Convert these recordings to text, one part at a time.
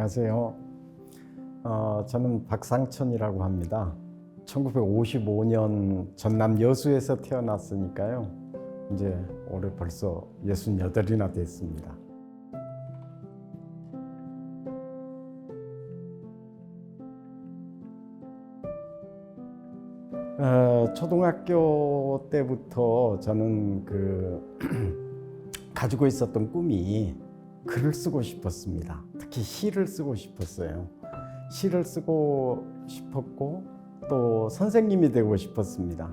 안녕하세요. 저는 박상천이라고 합니다. 1955년 전남 여수에서 태어났으니까요. 이제 올해 벌써 68이나 됐습니다. 초등학교 때부터 저는 가지고 있었던 꿈이 글을 쓰고 싶었습니다. 특히 시를 쓰고 싶었어요. 시를 쓰고 싶었고 또 선생님이 되고 싶었습니다.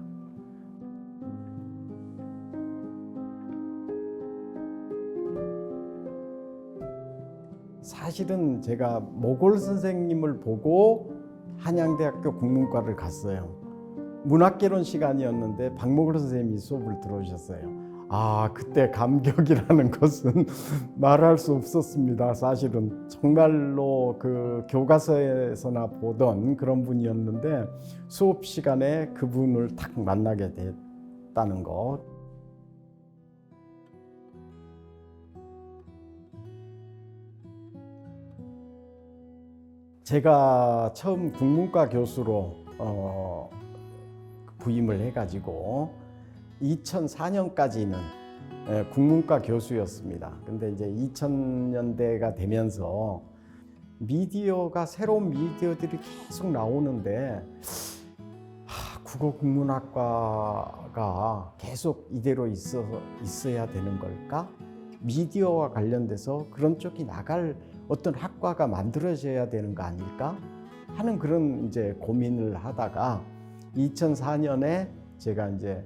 사실은 제가 모골 선생님을 보고 한양대학교 국문과를 갔어요. 문학개론 시간이었는데 박모골 선생님이 수업을 들어오셨어요. 그때 감격이라는 것은 말할 수 없었습니다. 사실은 정말로 그 교과서에서나 보던 그런 분이었는데 수업 시간에 그분을 딱 만나게 됐다는 것. 제가 처음 국문과 교수로 부임을 해가지고 2004년까지는 국문과 교수였습니다. 근데 이제 2000년대가 되면서 새로운 미디어들이 계속 나오는데 국어 국문학과가 계속 이대로 있어야 되는 걸까? 미디어와 관련돼서 그런 쪽이 나갈 어떤 학과가 만들어져야 되는 거 아닐까? 하는 그런 이제 고민을 하다가 2004년에 제가 이제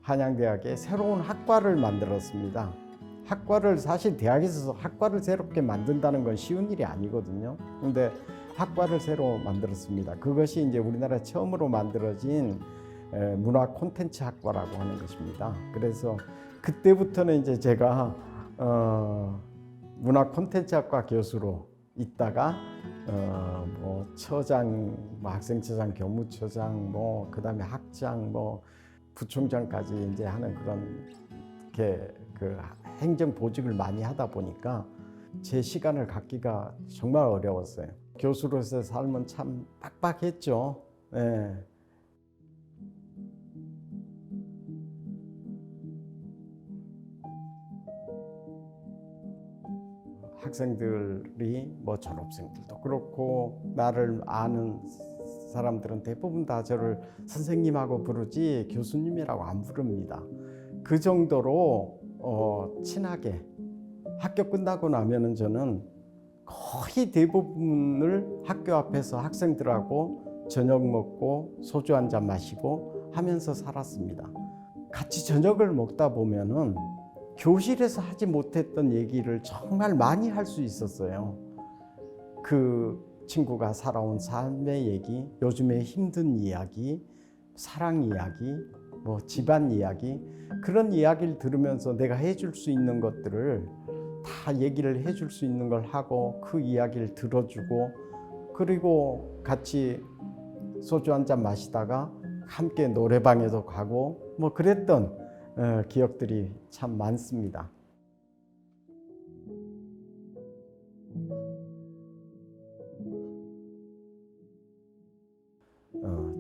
한양대학에 새로운 학과를 만들었습니다. 사실 대학에서 학과를 새롭게 만든다는 건 쉬운 일이 아니거든요. 근데 학과를 새로 만들었습니다. 그것이 이제 우리나라 처음으로 만들어진 문화 콘텐츠 학과라고 하는 것입니다. 그래서 그때부터는 이제 제가 문화 콘텐츠 학과 교수로 있다가 처장, 학생처장, 교무처장, 그다음에 학장, 부총장까지 이제 하는 그런 행정 보직을 많이 하다 보니까 제 시간을 갖기가 정말 어려웠어요. 교수로서의 삶은 참 빡빡했죠. 네. 학생들이 졸업생들도 그렇고 나를 아는 사람들은 대부분 다 저를 선생님하고 부르지 교수님이라고 안 부릅니다. 그 정도로 친하게 학교 끝나고 나면은 저는 거의 대부분을 학교 앞에서 학생들하고 저녁 먹고 소주 한 잔 마시고 하면서 살았습니다. 같이 저녁을 먹다 보면은 교실에서 하지 못했던 얘기를 정말 많이 할 수 있었어요. 그 친구가 살아온 삶의 얘기, 요즘의 힘든 이야기, 사랑 이야기, 집안 이야기, 그런 이야기를 들으면서 내가 해줄 수 있는 것들을 다 얘기를 해줄 수 있는 걸 하고 그 이야기를 들어주고 그리고 같이 소주 한 잔 마시다가 함께 노래방에도 가고 그랬던 기억들이 참 많습니다.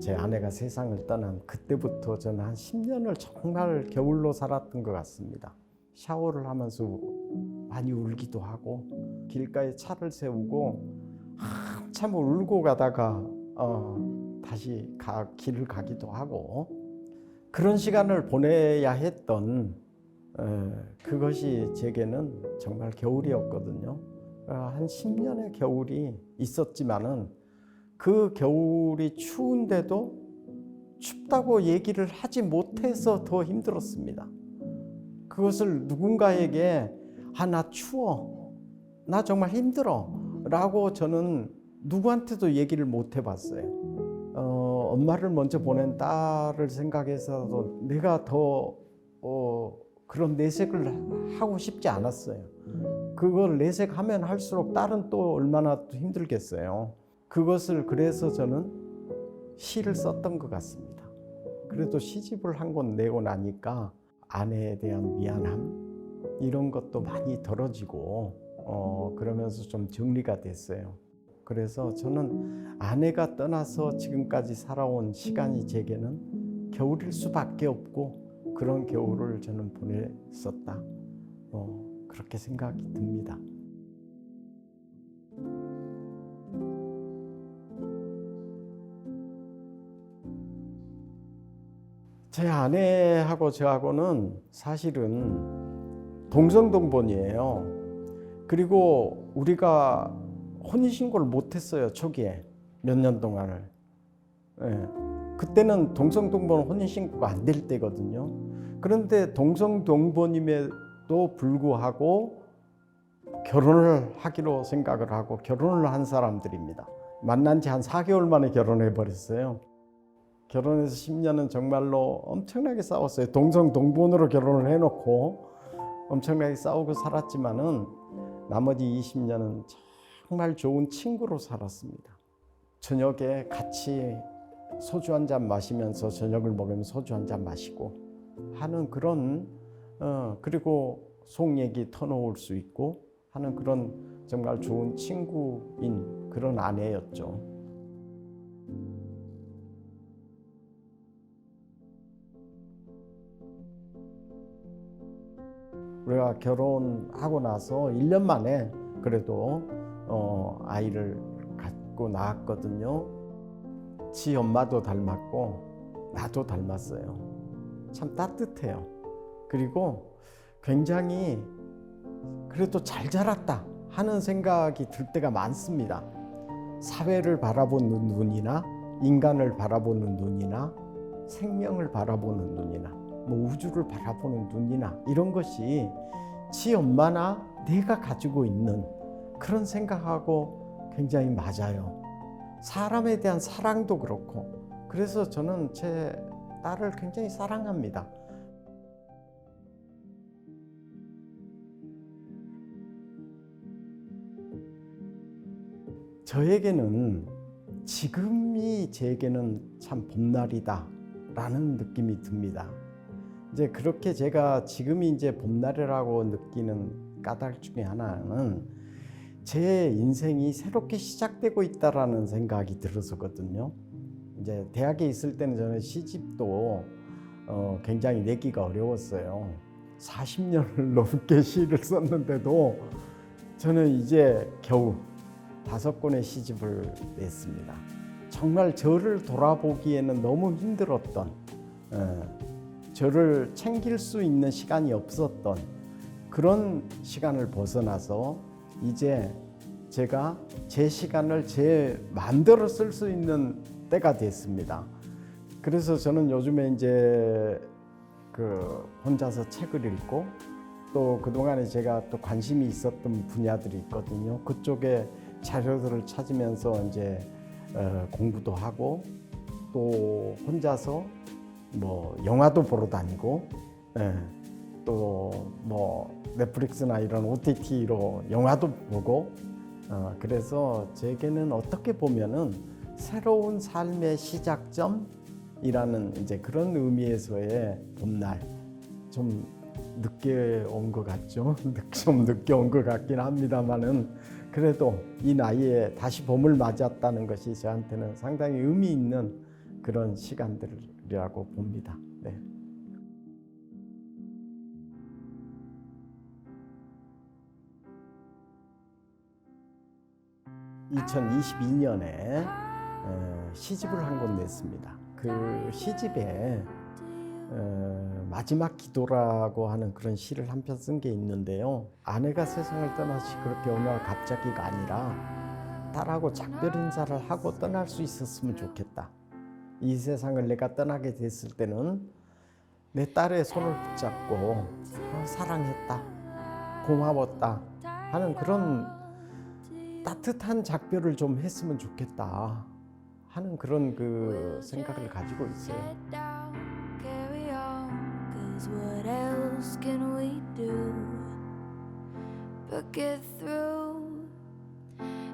제 아내가 세상을 떠난 그때부터 저는 한 10년을 정말 겨울로 살았던 것 같습니다. 샤워를 하면서 많이 울기도 하고 길가에 차를 세우고 한참 울고 가다가 다시 길을 가기도 하고 그런 시간을 보내야 했던 그것이 제게는 정말 겨울이었거든요. 한 10년의 겨울이 있었지만은 그 겨울이 추운데도 춥다고 얘기를 하지 못해서 더 힘들었습니다. 그것을 누군가에게 나 추워, 나 정말 힘들어 라고 저는 누구한테도 얘기를 못 해봤어요. 엄마를 먼저 보낸 딸을 생각해서도 내가 더 그런 내색을 하고 싶지 않았어요. 그걸 내색하면 할수록 딸은 또 얼마나 또 힘들겠어요. 그것을 그래서 저는 시를 썼던 것 같습니다. 그래도 시집을 한 권 내고 나니까 아내에 대한 미안함 이런 것도 많이 덜어지고 그러면서 좀 정리가 됐어요. 그래서 저는 아내가 떠나서 지금까지 살아온 시간이 제게는 겨울일 수밖에 없고 그런 겨울을 저는 보냈었다. 그렇게 생각이 듭니다. 제 아내하고 저하고는 사실은 동성동본이에요. 그리고 우리가 혼인신고를 못했어요. 초기에 몇 년 동안을. 그때는 동성동본 혼인신고가 안 될 때거든요. 그런데 동성동본임에도 불구하고 결혼을 하기로 생각을 하고 결혼을 한 사람들입니다. 만난 지 한 4개월 만에 결혼해 버렸어요. 결혼해서 10년은 정말로 엄청나게 싸웠어요. 동성동본으로 결혼을 해놓고 엄청나게 싸우고 살았지만은 나머지 20년은 정말 좋은 친구로 살았습니다. 저녁에 같이 소주 한 잔 마시면서 저녁을 먹으면 소주 한 잔 마시고 하는 그런 그리고 속 얘기 터놓을 수 있고 하는 그런 정말 좋은 친구인 그런 아내였죠. 우리가 결혼하고 나서 1년 만에 그래도 아이를 갖고 낳았거든요. 지 엄마도 닮았고 나도 닮았어요. 참 따뜻해요. 그리고 굉장히 그래도 잘 자랐다 하는 생각이 들 때가 많습니다. 사회를 바라보는 눈이나 인간을 바라보는 눈이나 생명을 바라보는 눈이나 뭐 우주를 바라보는 눈이나 이런 것이 지 엄마나 내가 가지고 있는 그런 생각하고 굉장히 맞아요. 사람에 대한 사랑도 그렇고 그래서 저는 제 딸을 굉장히 사랑합니다. 저에게는 지금이 제게는 참 봄날이다 라는 느낌이 듭니다. 이제 그렇게 제가 지금이 이제 봄날이라고 느끼는 까닭 중에 하나는 제 인생이 새롭게 시작되고 있다라는 생각이 들어서거든요. 이제 대학에 있을 때는 저는 시집도 굉장히 내기가 어려웠어요. 40년을 넘게 시를 썼는데도 저는 이제 겨우 5권의 시집을 냈습니다. 정말 저를 돌아보기에는 너무 힘들었던 저를 챙길 수 있는 시간이 없었던 그런 시간을 벗어나서 이제 제가 제 시간을 제 마음대로 쓸 수 있는 때가 됐습니다. 그래서 저는 요즘에 이제 혼자서 책을 읽고 또 그동안에 제가 또 관심이 있었던 분야들이 있거든요. 그쪽에 자료들을 찾으면서 이제 공부도 하고 또 혼자서 뭐 영화도 보러 다니고 또 뭐 넷플릭스나 이런 OTT로 영화도 보고 그래서 제게는 어떻게 보면은 새로운 삶의 시작점이라는 이제 그런 의미에서의 봄날 좀 늦게 온 것 같죠. 좀 늦게 온 것 같긴 합니다만은 그래도 이 나이에 다시 봄을 맞았다는 것이 저한테는 상당히 의미 있는 그런 시간들이라고 봅니다. 네. 2022년에 시집을 한 권 냈습니다. 그 시집에 마지막 기도라고 하는 그런 시를 한 편 쓴 게 있는데요. 아내가 세상을 떠나시 그렇게 어느 날 갑자기가 아니라 딸하고 작별 인사를 하고 떠날 수 있었으면 좋겠다. 이 세상을 내가 떠나게 됐을 때는 내 딸의 손을 붙잡고 사랑했다, 고마웠다 하는 그런 따뜻한 작별을 좀 했으면 좋겠다 하는 그런 그 생각을 가지고 있어요. What else can we do but get through?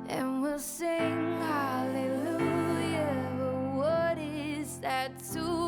And we'll sing hallelujah, but what is that to